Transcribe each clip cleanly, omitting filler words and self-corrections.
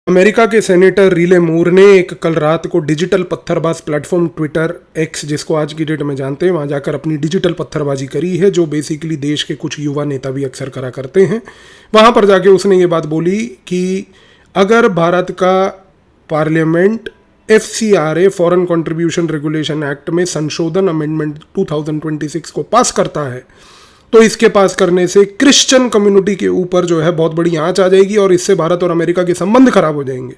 America के senator relay मूर ने एक कल रात को डिजिटल पत्थरबाज प्लेटफॉर्म ट्विटर एक्स, जिसको आज की डेट में जानते हैं, वहां जाकर अपनी डिजिटल पत्थरबाजी करी है, जो बेसिकली देश के कुछ युवा नेता भी अक्सर करा करते हैं। वहां पर जाके उसने ये बात बोली कि अगर भारत का parliament FCRA foreign contribution regulation act में संशोधन अमेंडमेंट 2026 को पास करता है तो इसके पास करने से क्रिश्चियन कम्युनिटी के ऊपर जो है बहुत बड़ी आंच आ जाएगी और इससे भारत और अमेरिका के संबंध खराब हो जाएंगे।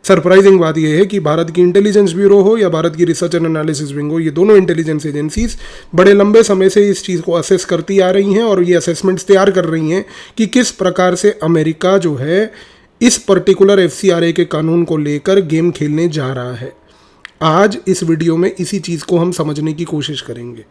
सरप्राइजिंग बात यह है कि भारत की इंटेलिजेंस ब्यूरो हो या भारत की रिसर्च एंड एनालिसिस विंग हो, ये दोनों इंटेलिजेंस एजेंसीज बड़े लंबे समय से इस चीज़ को असेस करती आ रही हैं और ये असेसमेंट्स तैयार कर रही हैं कि किस प्रकार से अमेरिका जो है इस पर्टिकुलर FCRA के कानून को लेकर गेम खेलने जा रहा है। आज इस वीडियो में इसी चीज़ को हम समझने की कोशिश करेंगे।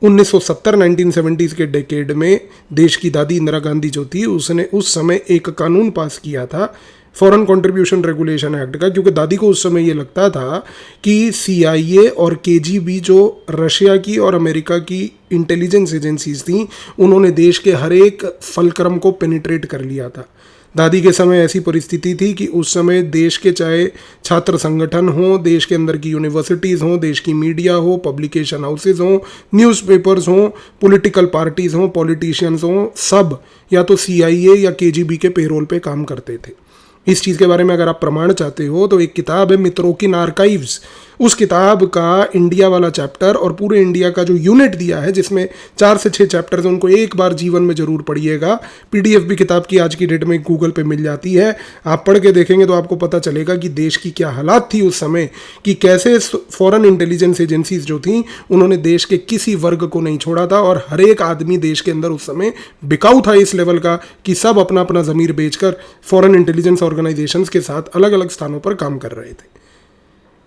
1970-1970s के डेकेड में देश की दादी इंदिरा गांधी जो थी, उसने उस समय एक कानून पास किया था फॉरेन कंट्रीब्यूशन रेगुलेशन एक्ट का, क्योंकि दादी को उस समय ये लगता था कि CIA और KGB जो रशिया की और अमेरिका की इंटेलिजेंस एजेंसीज थी, उन्होंने देश के हर एक फलक्रम को पेनिट्रेट कर लिया था। दादी के समय ऐसी परिस्थिति थी कि उस समय देश के चाहे छात्र संगठन हो, देश के अंदर की यूनिवर्सिटीज़ हों, देश की मीडिया हो, पब्लिकेशन हाउसेज हों, न्यूज़पेपर्स हों, पॉलिटिकल पार्टीज़ हों, पॉलिटिशियंस हों, सब या तो CIA या KGB के पेरोल पे काम करते थे। इस चीज़ के बारे में अगर आप प्रमाण चाहते हो तो एक किताब है मित्रोकिन आर्काइव्स, उस किताब का इंडिया वाला चैप्टर और पूरे इंडिया का जो यूनिट दिया है जिसमें 4 से 6 चैप्टर्स, उनको एक बार जीवन में जरूर पढ़िएगा। PDF भी किताब की आज की डेट में गूगल पे मिल जाती है, आप पढ़ के देखेंगे तो आपको पता चलेगा कि देश की क्या हालात थी उस समय, कि कैसे फॉरेन इंटेलिजेंस एजेंसीज जो थी उन्होंने देश के किसी वर्ग को नहीं छोड़ा था और हर एक आदमी देश के अंदर उस समय बिकाऊ था इस लेवल का कि सब अपना अपना ज़मीर बेचकर फॉरेन इंटेलिजेंस ऑर्गेनाइजेशंस के साथ अलग अलग स्थानों पर काम कर रहे थे।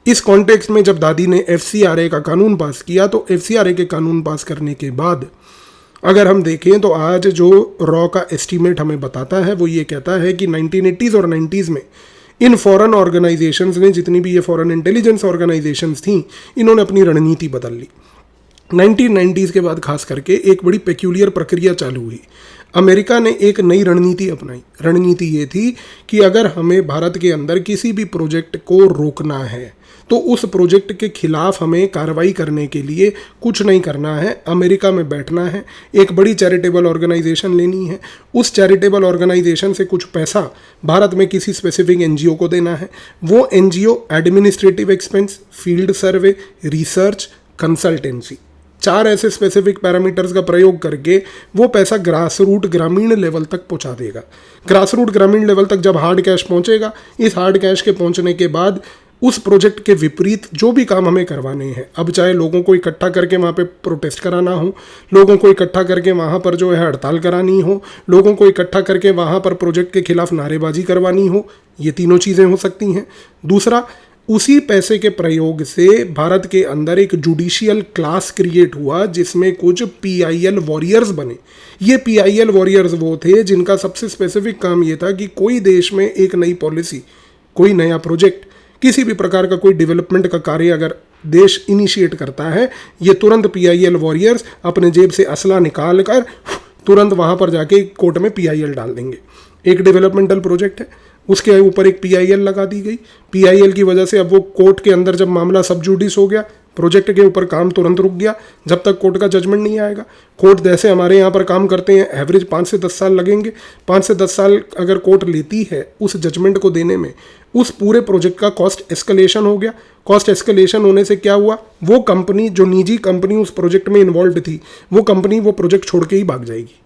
इस कॉन्टेक्स्ट में जब दादी ने FCRA का कानून पास किया तो FCRA के कानून पास करने के बाद अगर हम देखें तो आज जो रॉ का एस्टीमेट हमें बताता है वो ये कहता है कि 1980s और 90s में इन फॉरेन ऑर्गेनाइजेशंस ने, जितनी भी ये फॉरेन इंटेलिजेंस ऑर्गेनाइजेशंस थी, इन्होंने अपनी रणनीति बदल ली। 1990s के बाद खास करके एक बड़ी पेक्यूलियर प्रक्रिया चालू हुई। अमेरिका ने एक नई रणनीति अपनाई। रणनीति ये थी कि अगर हमें भारत के अंदर किसी भी प्रोजेक्ट को रोकना है तो उस प्रोजेक्ट के खिलाफ हमें कार्रवाई करने के लिए कुछ नहीं करना है, अमेरिका में बैठना है, एक बड़ी चैरिटेबल ऑर्गेनाइजेशन लेनी है, उस चैरिटेबल ऑर्गेनाइजेशन से कुछ पैसा भारत में किसी स्पेसिफिक NGO को देना है। वो NGO administrative expense, field survey, research, consultancy, 4 ऐसे स्पेसिफिक पैरामीटर्स का प्रयोग करके वो पैसा ग्रास रूट ग्रामीण लेवल तक पहुंचा देगा। ग्रास रूट ग्रामीण लेवल तक जब हार्ड कैश पहुंचेगा, इस हार्ड कैश के पहुंचने के बाद उस प्रोजेक्ट के विपरीत जो भी काम हमें करवाने हैं, अब चाहे लोगों को इकट्ठा करके वहाँ पे प्रोटेस्ट कराना हो, लोगों को इकट्ठा करके वहाँ पर जो है हड़ताल करानी हो, लोगों को इकट्ठा करके वहाँ पर प्रोजेक्ट के खिलाफ नारेबाजी करवानी हो, ये तीनों चीज़ें हो सकती हैं। दूसरा, उसी पैसे के प्रयोग से भारत के अंदर एक जुडिशियल क्लास क्रिएट हुआ जिसमें कुछ PIL वॉरियर्स बने। ये PIL वॉरियर्स वो थे जिनका सबसे स्पेसिफिक काम ये था कि कोई देश में एक नई पॉलिसी, कोई नया प्रोजेक्ट, किसी भी प्रकार का कोई डेवलपमेंट का कार्य अगर देश इनिशिएट करता है, ये तुरंत PIL वॉरियर्स अपने जेब से असला निकाल कर तुरंत वहाँ पर जाके कोर्ट में PIL डाल देंगे। एक डेवलपमेंटल प्रोजेक्ट है, उसके ऊपर एक PIL लगा दी गई। PIL की वजह से अब वो कोर्ट के अंदर जब मामला सब जुडिस हो गया, प्रोजेक्ट के ऊपर काम तुरंत रुक गया जब तक कोर्ट का जजमेंट नहीं आएगा। कोर्ट जैसे हमारे यहाँ पर काम करते हैं, एवरेज 5 से 10 साल लगेंगे। 5 से 10 साल अगर कोर्ट लेती है उस जजमेंट को देने में, उस पूरे प्रोजेक्ट का कॉस्ट एस्केलेशन हो गया। कॉस्ट एस्केलेशन होने से क्या हुआ, वो कंपनी, जो निजी कंपनी उस प्रोजेक्ट में इन्वॉल्व थी, वो कंपनी वो प्रोजेक्ट छोड़ के ही भाग जाएगी।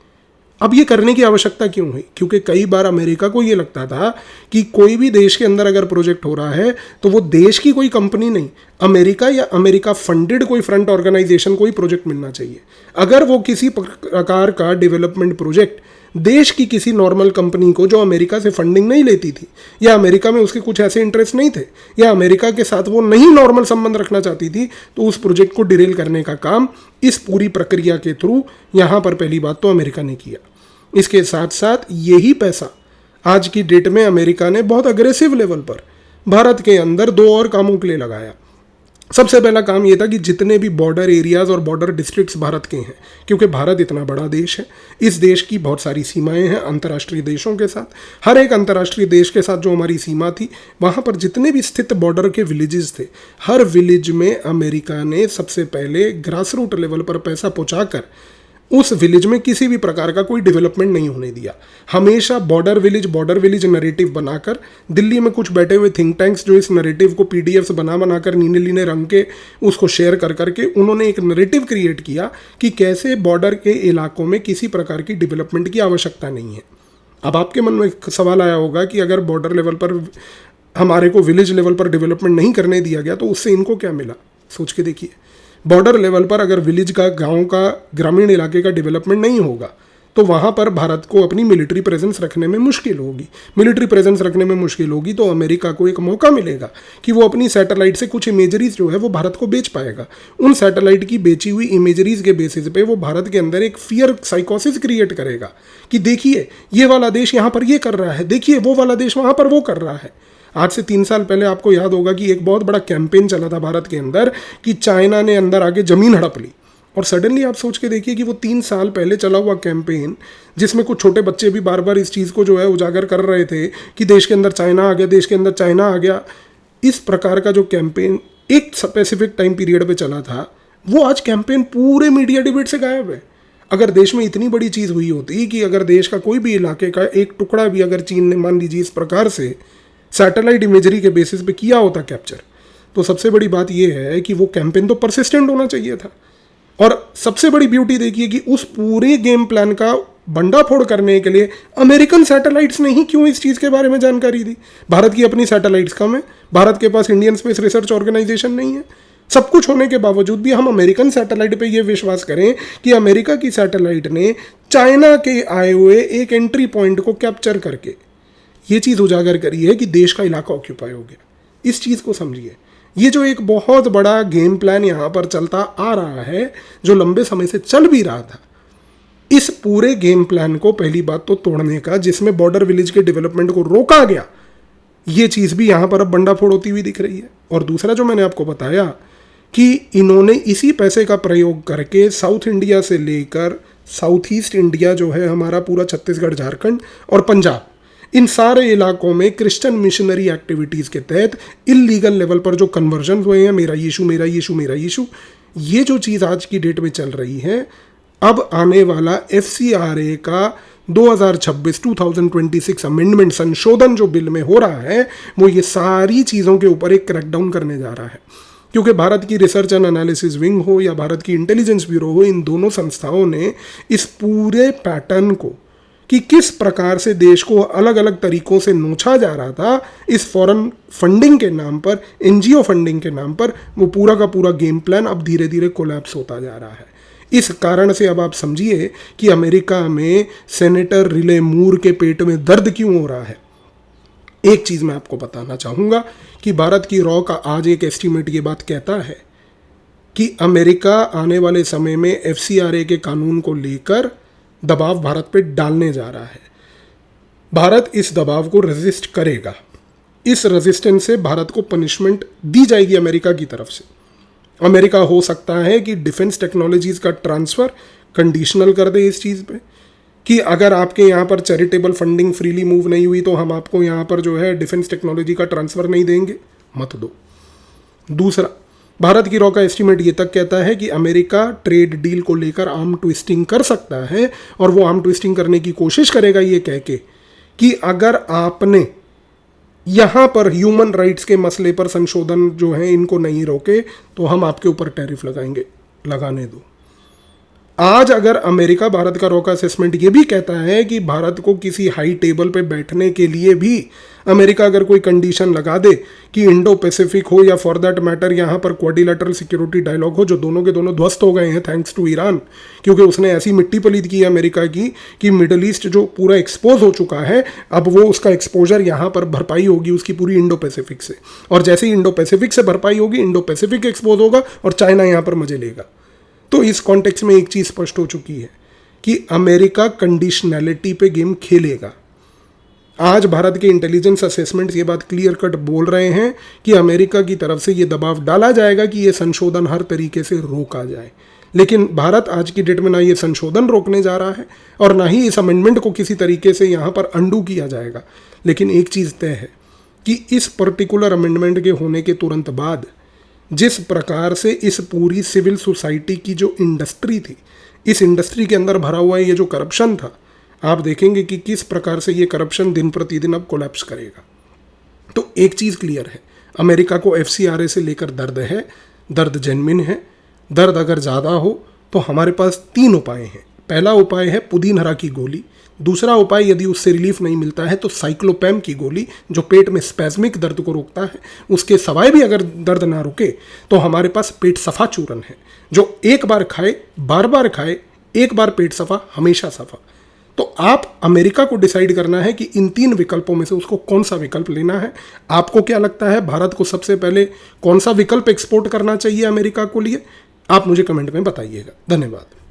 अब ये करने की आवश्यकता क्यों हुई? क्योंकि कई बार अमेरिका को ये लगता था कि कोई भी देश के अंदर अगर प्रोजेक्ट हो रहा है तो वो देश की कोई कंपनी नहीं, अमेरिका या अमेरिका फंडेड कोई फ्रंट ऑर्गेनाइजेशन को ही प्रोजेक्ट मिलना चाहिए। अगर वो किसी प्रकार का डेवलपमेंट प्रोजेक्ट देश की किसी नॉर्मल कंपनी को, जो अमेरिका से फंडिंग नहीं लेती थी, या अमेरिका में उसके कुछ ऐसे इंटरेस्ट नहीं थे, या अमेरिका के साथ वो नहीं नॉर्मल संबंध रखना चाहती थी, तो उस प्रोजेक्ट को डिरेल करने का काम इस पूरी प्रक्रिया के थ्रू यहाँ पर पहली बात तो अमेरिका ने किया। इसके साथ साथ यही पैसा आज की डेट में अमेरिका ने बहुत अग्रेसिव लेवल पर भारत के अंदर 2 और कामों के लिए लगाया। सबसे पहला काम ये था कि जितने भी बॉर्डर एरियाज और बॉर्डर डिस्ट्रिक्ट्स भारत के हैं, क्योंकि भारत इतना बड़ा देश है, इस देश की बहुत सारी सीमाएं हैं अंतर्राष्ट्रीय देशों के साथ। हर एक अंतर्राष्ट्रीय देश के साथ जो हमारी सीमा थी, वहाँ पर जितने भी स्थित बॉर्डर के विलेजेस थे, हर विलेज में अमेरिका ने सबसे पहले ग्रास रूट लेवल पर पैसा पहुँचाकर उस विलेज में किसी भी प्रकार का कोई डेवलपमेंट नहीं होने दिया। हमेशा बॉर्डर विलेज नैरेटिव बनाकर, दिल्ली में कुछ बैठे हुए थिंक टैंक्स जो इस नैरेटिव को पीडीएफ्स बनाकर नीले नीले रंग के उसको शेयर करके उन्होंने एक नैरेटिव क्रिएट किया कि कैसे बॉर्डर के इलाकों में किसी प्रकार की डेवलपमेंट की आवश्यकता नहीं है। अब आपके मन में सवाल आया होगा कि अगर बॉर्डर लेवल पर हमारे को विलेज लेवल पर डेवलपमेंट नहीं करने दिया गया तो उससे इनको क्या मिला? सोच के देखिए। बॉर्डर लेवल पर अगर विलेज का, गांव का, ग्रामीण इलाके का डेवलपमेंट नहीं होगा तो वहाँ पर भारत को अपनी मिलिट्री प्रेजेंस रखने में मुश्किल होगी। मिलिट्री प्रेजेंस रखने में मुश्किल होगी तो अमेरिका को एक मौका मिलेगा कि वो अपनी सैटेलाइट से कुछ इमेजरीज जो है वो भारत को बेच पाएगा। उन सैटेलाइट की बेची हुई इमेजरीज के बेसिस पे वो भारत के अंदर एक फियर साइकोसिस क्रिएट करेगा कि देखिए ये वाला देश यहाँ पर ये कर रहा है, देखिए वो वाला देश वहाँ पर वो कर रहा है। आज से 3 साल पहले आपको याद होगा कि एक बहुत बड़ा कैंपेन चला था भारत के अंदर कि चाइना ने अंदर आके ज़मीन हड़प ली। और सडनली आप सोच के देखिए कि वो 3 साल पहले चला हुआ कैंपेन, जिसमें कुछ छोटे बच्चे भी बार बार इस चीज़ को जो है उजागर कर रहे थे कि देश के अंदर चाइना आ गया, देश के अंदर चाइना आ गया, इस प्रकार का जो कैंपेन एक स्पेसिफिक टाइम पीरियड पे चला था, वो आज कैंपेन पूरे मीडिया डिबेट से गायब है। अगर देश में इतनी बड़ी चीज़ हुई होती कि अगर देश का कोई भी इलाके का एक टुकड़ा भी अगर चीन ने मान लीजिए इस प्रकार से सैटेलाइट इमेजरी के बेसिस पे किया होता कैप्चर, तो सबसे बड़ी बात यह है कि वो कैंपेन तो परसिस्टेंट होना चाहिए था। और सबसे बड़ी ब्यूटी देखिए कि उस पूरे गेम प्लान का बंडाफोड़ करने के लिए अमेरिकन सैटेलाइट्स ने ही क्यों इस चीज़ के बारे में जानकारी दी। भारत की अपनी सैटेलाइट्स कम है, भारत के पास इंडियन स्पेस रिसर्च ऑर्गेनाइजेशन नहीं है। सब कुछ होने के बावजूद भी हम अमेरिकन सैटेलाइट पे ये विश्वास करें कि अमेरिका की सैटेलाइट ने चाइना के आए हुए एक एंट्री पॉइंट को कैप्चर करके ये चीज़ उजागर करी है कि देश का इलाका ऑक्यूपाई हो गया। इस चीज़ को समझिए। ये जो एक बहुत बड़ा गेम प्लान यहाँ पर चलता आ रहा है, जो लंबे समय से चल भी रहा था, इस पूरे गेम प्लान को पहली बात तो तोड़ने का, जिसमें बॉर्डर विलेज के डेवलपमेंट को रोका गया, ये चीज़ भी यहाँ पर अब बंडाफोड़ होती हुई दिख रही है। और दूसरा जो मैंने आपको बताया कि इन्होंने इसी पैसे का प्रयोग करके साउथ इंडिया से लेकर साउथ ईस्ट इंडिया जो है हमारा पूरा छत्तीसगढ़, झारखंड और पंजाब, इन सारे इलाकों में क्रिश्चियन मिशनरी एक्टिविटीज़ के तहत इलीगल लेवल पर जो कन्वर्जन हुए हैं, मेरा यीशु मेरा यीशु मेरा यीशु, ये जो चीज़ आज की डेट में चल रही है, अब आने वाला FCRA का 2026 अमेंडमेंट संशोधन जो बिल में हो रहा है, वो ये सारी चीज़ों के ऊपर एक क्रैकडाउन करने जा रहा है। क्योंकि भारत की रिसर्च एंड एनालिसिस विंग हो या भारत की इंटेलिजेंस ब्यूरो हो, इन दोनों संस्थाओं ने इस पूरे पैटर्न को कि किस प्रकार से देश को अलग अलग तरीकों से नोचा जा रहा था इस फॉरेन फंडिंग के नाम पर, NGO फंडिंग के नाम पर, वो पूरा का पूरा गेम प्लान अब धीरे धीरे कोलैप्स होता जा रहा है। इस कारण से अब आप समझिए कि अमेरिका में सेनेटर रिले मूर के पेट में दर्द क्यों हो रहा है। एक चीज़ मैं आपको बताना चाहूँगा कि भारत की रॉ का आज एक एस्टीमेट ये बात कहता है कि अमेरिका आने वाले समय में FCRA के कानून को लेकर दबाव भारत पे डालने जा रहा है। भारत इस दबाव को रेजिस्ट करेगा। इस रेजिस्टेंस से भारत को पनिशमेंट दी जाएगी अमेरिका की तरफ से। अमेरिका हो सकता है कि डिफेंस टेक्नोलॉजीज़ का ट्रांसफ़र कंडीशनल कर दे इस चीज़ पे कि अगर आपके यहाँ पर चैरिटेबल फंडिंग फ्रीली मूव नहीं हुई तो हम आपको यहाँ पर जो है डिफेंस टेक्नोलॉजी का ट्रांसफ़र नहीं देंगे, मत दो। दूसरा, भारत की रॉ का एस्टीमेट ये तक कहता है कि अमेरिका ट्रेड डील को लेकर आर्म ट्विस्टिंग कर सकता है, और वो आर्म ट्विस्टिंग करने की कोशिश करेगा ये कह के कि अगर आपने यहाँ पर ह्यूमन राइट्स के मसले पर संशोधन जो है इनको नहीं रोके तो हम आपके ऊपर टैरिफ लगाएंगे, लगाने दो। आज अगर अमेरिका, भारत का रॉ का असेसमेंट ये भी कहता है कि भारत को किसी हाई टेबल पे बैठने के लिए भी अमेरिका अगर कोई कंडीशन लगा दे कि इंडो पैसिफिक हो या फॉर दैट मैटर यहाँ पर क्वाड्रिलेटरल सिक्योरिटी डायलॉग हो, जो दोनों के दोनों ध्वस्त हो गए हैं थैंक्स टू ईरान, क्योंकि उसने ऐसी मिट्टी पलीद की है अमेरिका की कि मिडल ईस्ट जो पूरा एक्सपोज हो चुका है, अब वो उसका एक्सपोजर यहाँ पर भरपाई होगी उसकी पूरी इंडो पैसिफिक से, और जैसे ही इंडो पैसिफिक से भरपाई होगी, इंडो पैसिफिक एक्सपोज होगा और चाइना यहाँ पर मजे लेगा। तो इस कॉन्टेक्स्ट में एक चीज़ स्पष्ट हो चुकी है कि अमेरिका कंडीशनैलिटी पे गेम खेलेगा। आज भारत के इंटेलिजेंस असेसमेंट्स ये बात क्लियर कट बोल रहे हैं कि अमेरिका की तरफ से ये दबाव डाला जाएगा कि ये संशोधन हर तरीके से रोका जाए। लेकिन भारत आज की डेट में ना ये संशोधन रोकने जा रहा है और ना ही इस अमेंडमेंट को किसी तरीके से यहाँ पर अंडू किया जाएगा। लेकिन एक चीज़ तय है कि इस पर्टिकुलर अमेंडमेंट के होने के तुरंत बाद जिस प्रकार से इस पूरी सिविल सोसाइटी की जो इंडस्ट्री थी, इस इंडस्ट्री के अंदर भरा हुआ ये जो करप्शन था, आप देखेंगे कि किस प्रकार से ये करप्शन दिन प्रतिदिन अब कोलैप्स करेगा। तो एक चीज़ क्लियर है, अमेरिका को FCRA से लेकर दर्द है, दर्द जेन्युइन है। दर्द अगर ज़्यादा हो तो हमारे पास 3 उपाय हैं। पहला उपाय है पुदीन हरा की गोली। दूसरा उपाय, यदि उससे रिलीफ नहीं मिलता है तो साइक्लोपैम की गोली, जो पेट में स्पैज्मिक दर्द को रोकता है। उसके सवाए भी अगर दर्द ना रुके तो हमारे पास पेट सफ़ा चूरन है, जो एक बार खाए, बार बार खाए, एक बार पेट सफ़ा हमेशा सफ़ा। तो आप अमेरिका को डिसाइड करना है कि इन 3 विकल्पों में से उसको कौन सा विकल्प लेना है। आपको क्या लगता है, भारत को सबसे पहले कौन सा विकल्प एक्सपोर्ट करना चाहिए अमेरिका को लिए? आप मुझे कमेंट में बताइएगा। धन्यवाद।